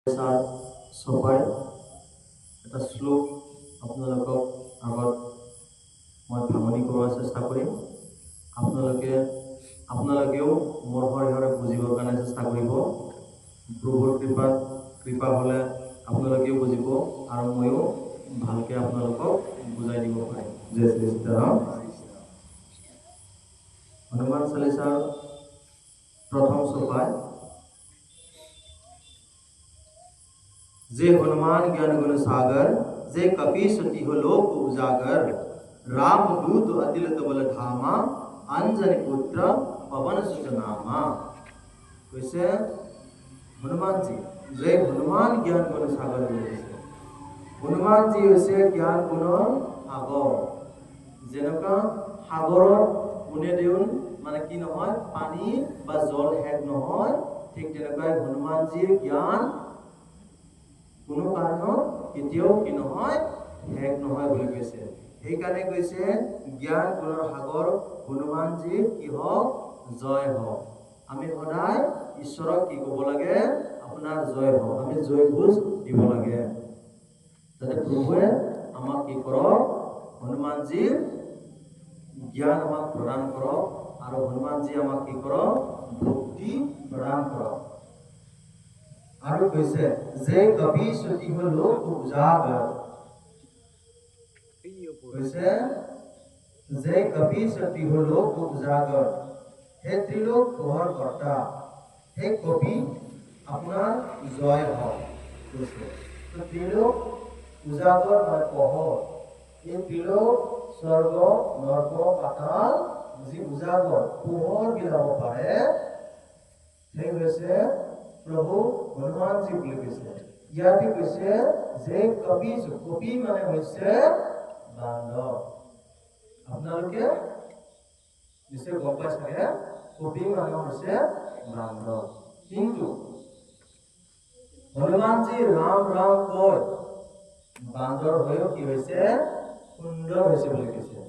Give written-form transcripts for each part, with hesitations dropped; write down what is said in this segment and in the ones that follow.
চপাই এটা শ্লোক আপোনালোকক আগত মই ভাঙনি কৰোৱাৰ চেষ্টা কৰিম। আপোনালোকেও মোৰ সৰিহৰে বুজিবৰ কাৰণে চেষ্টা কৰিব। প্ৰভুৰ কৃপা হ'লে আপোনালোকেও বুজিব আৰু ময়ো ভালকৈ আপোনালোকক বুজাই দিব পাৰিম। জয় শ্ৰী সীতাৰাম। হনুমান চালিচাৰ প্ৰথম চপাই जे हनुमान ज्ञान गुण सागर, जे कपि सती हो लोक उजागर, राम दूत अतिलत बल धामा, अंजनी पुत्र पवन सुत नामा। কৈছে হনুমানজী, যে হনুমান জ্ঞান গুণ সাগৰ হৈছে। হনুমানজী হৈছে জ্ঞান গুণৰ সাগৰ। যেনেকুৱা সাগৰত কোনে দিওঁ মানে কি নহয়, পানী বা জল শেষ নহয়, ঠিক তেনেকুৱাই হনুমানজীৰ জ্ঞান কোনো কাৰণত কেতিয়াও কি নহয়, শেষ নহয় বুলি কৈছে। সেইকাৰণে কৈছে জ্ঞান গুণৰ সাগৰ হনুমানজী কি হওক, জয় হওক। আমি সদায় ঈশ্বৰক কি ক'ব লাগে, আপোনাৰ জয় হওক, আমি জয় ঘোষ দিব লাগে, যাতে প্ৰভুৱে আমাক কি কৰক, হনুমানজীৰ জ্ঞান আমাক প্ৰদান কৰক আৰু হনুমানজী আমাক কি কৰক, ভক্তি প্ৰদান কৰক। আৰু কৈছে যে কবি সতি হল লোক উজাগৰ, কৈছে যে কবি সতি হল লোক উজাগৰ, হে ত্ৰিলোক পোহৰ কৰ্তা, হে কবি আপোনাৰ জয় হওক। কৈছে ত্ৰিলোক উজাগৰ মানে পোহৰ, এই ত্ৰিলোক স্বৰ্গ নৰক পাতাল যি উজাগৰ পোহৰ বিলাব পাৰে, সেই হৈছে প্ৰভু হনুমানজী বুলি কৈছে। ইয়াতে কৈছে যে কবি মানে হৈছে বান্ধৱ। আপোনালোকে নিশ্চয় গম পাই চাগে, কবি মানে হৈছে বান্ধৱ। কিন্তু হনুমানজী ৰাম ৰাম কৈ বান্দৰ হৈও কি হৈছে, সুন্দৰ হৈছে বুলি কৈছে।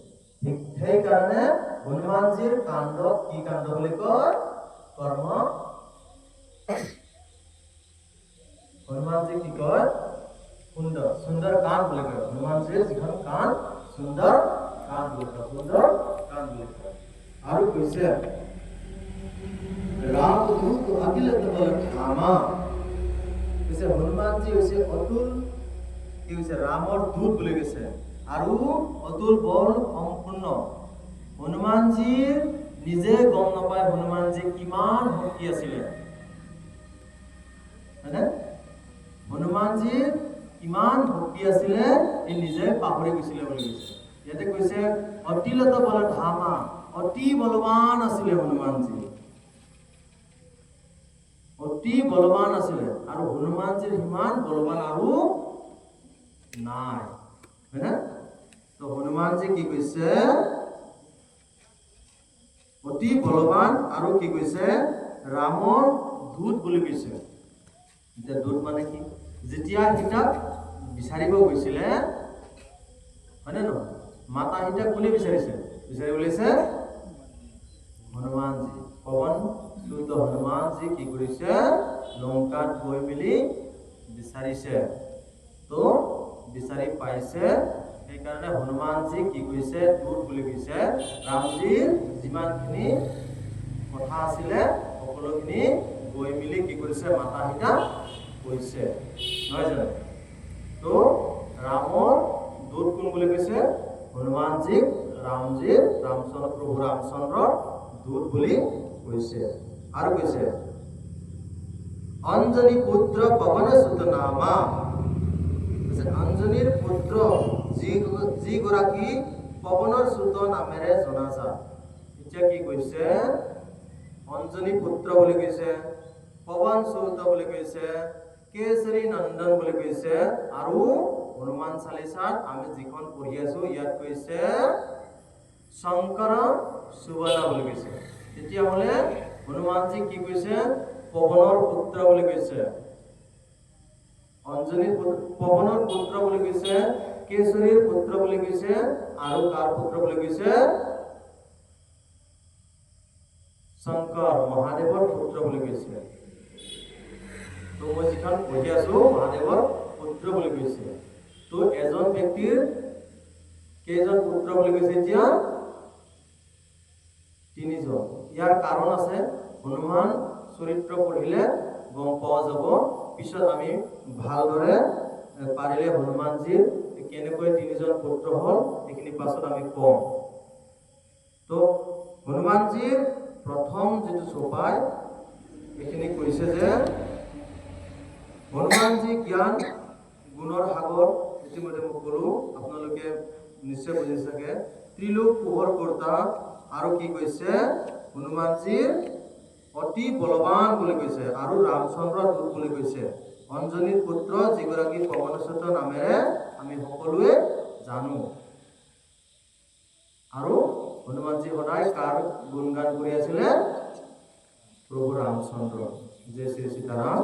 ঠিক সেইকাৰণে হনুমানজীৰ কাণ্ডক কি কাণ্ড বুলি কয়, কৰ্ম। হনুমানজী কি কয়, সুন্দৰ কাণ বুলি কয়। হনুমানজীৰ যিখন কাণ, সুন্দৰ কাণ বুলি কয়, সুন্দৰ কাণ বুলি কয়। আৰু কৈছে ৰাম দূত অতিলত বল ধামা, কৈছে হনুমানজী হৈছে অতুল, কি হৈছে ৰামৰ দূত বুলি কৈছে, আৰু অতুল বল সম্পূৰ্ণ। হনুমানজীৰ নিজে গম নাপায় হনুমানজী কিমান শক্তি আছিলে, হয়নে? হনুমানজীৰ কিমান শক্তি আছিলে এই নিজে পাহৰি গৈছিলে বুলি কৈছে। ইয়াতে কৈছে অতিলত বল ধামা, অতি বলৱান আছিলে হনুমানজী, অতি বলৱান আছিলে। আৰু হনুমানজীৰ সিমান বলৱান আৰু নাই, হয়নে? তো হনুমানজী কি কৈছে, অতি বলৱান আৰু কি কৈছে, ৰামৰ দূত বুলি কৈছে। এতিয়া দূত মানে কি, যেতিয়া সীতাক বিচাৰিব গৈছিলে, হয়নে নহয়, মাতা সীতাক কোনে বিচাৰিছে, বিচাৰি ওলাইছে হনুমানজী। পৱন সুত হনুমানজী কি কৰিছে, লংকাত গৈ মেলি বিচাৰিছে, তো বিচাৰি পাইছে। সেইকাৰণে হনুমানজী কি কৰিছে, দূত বুলি কৈছে। ৰামজীৰ যিমানখিনি কথা আছিলে সকলোখিনি গৈ মেলি কি কৰিছে, মাতা সীতাক কৈছে, নহয় জানো? তো ৰামৰ দূত কোন বুলি কৈছে, হনুমানজীক প্ৰভু ৰামচন্দ্ৰৰ দূত বুলি কৈছে। আৰু কৈছে অঞ্জনী পুত্ৰ পৱন সুত নামা, অঞ্জনীৰ পুত্ৰ যিগৰাকী পৱনৰ সুত নামেৰে জনাজাত। এতিয়া কি কৈছে, অঞ্জনী পুত্ৰ বুলি কৈছে, পৱন সুত বুলি কৈছে, কেশৰী নন্দন বুলি কৈছে। আৰু হনুমান চালিচাত আমি যিখন পঢ়ি আছো ইয়াত কৈছে শংকৰ সুবনা বুলি কৈছে। তেতিয়াহ'লে হনুমানজী কি কৈছে, পৱনৰ পুত্ৰ বুলি কৈছে, অঞ্জনীৰ পৱনৰ পুত্ৰ বুলি কৈছে, কেশৰীৰ পুত্ৰ বুলি কৈছে, আৰু কাৰ পুত্ৰ বুলি কৈছে, শংকৰ মহাদেৱৰ পুত্ৰ বুলি কৈছে। তো মই যিখন পঢ়ি আছো মহাদেৱৰ পুত্ৰ বুলি কৈছে। তো এজন ব্যক্তিৰ কেইজন পুত্ৰ বুলি কৈছে এতিয়া? তিনিজন। ইয়াৰ কাৰণ আছে, হনুমান চৰিত্ৰ পঢ়িলে গম পোৱা যাব। পিছত আমি ভালদৰে পাৰিলে হনুমানজীৰ কেনেকৈ তিনিজন পুত্ৰ হ'ল এইখিনি পাছত আমি কম। তো হনুমানজীৰ প্ৰথম যিটো সোপাই এইখিনি কৈছে যে হনুমানজী জ্ঞান গুণৰ সাগৰ, ইতিমধ্যে মই ক'লো, আপোনালোকে নিশ্চয় বুজি চাগে। ত্ৰিলোক পোহৰ কৰ্তা, আৰু কি কৈছে? হনুমানজীৰ অতি বলৱান বুলি কৈছে, আৰু ৰামচন্দ্ৰ দূত বুলি কৈছে। অঞ্জনীৰ পুত্ৰ, যিগৰাকী পৱনসুত নামেৰে আমি সকলোৱে জানো। আৰু হনুমানজী সদায় কাৰ গুণগান কৰি আছিলে? প্ৰভু ৰামচন্দ্ৰ। জয় শ্ৰী সীতাৰাম।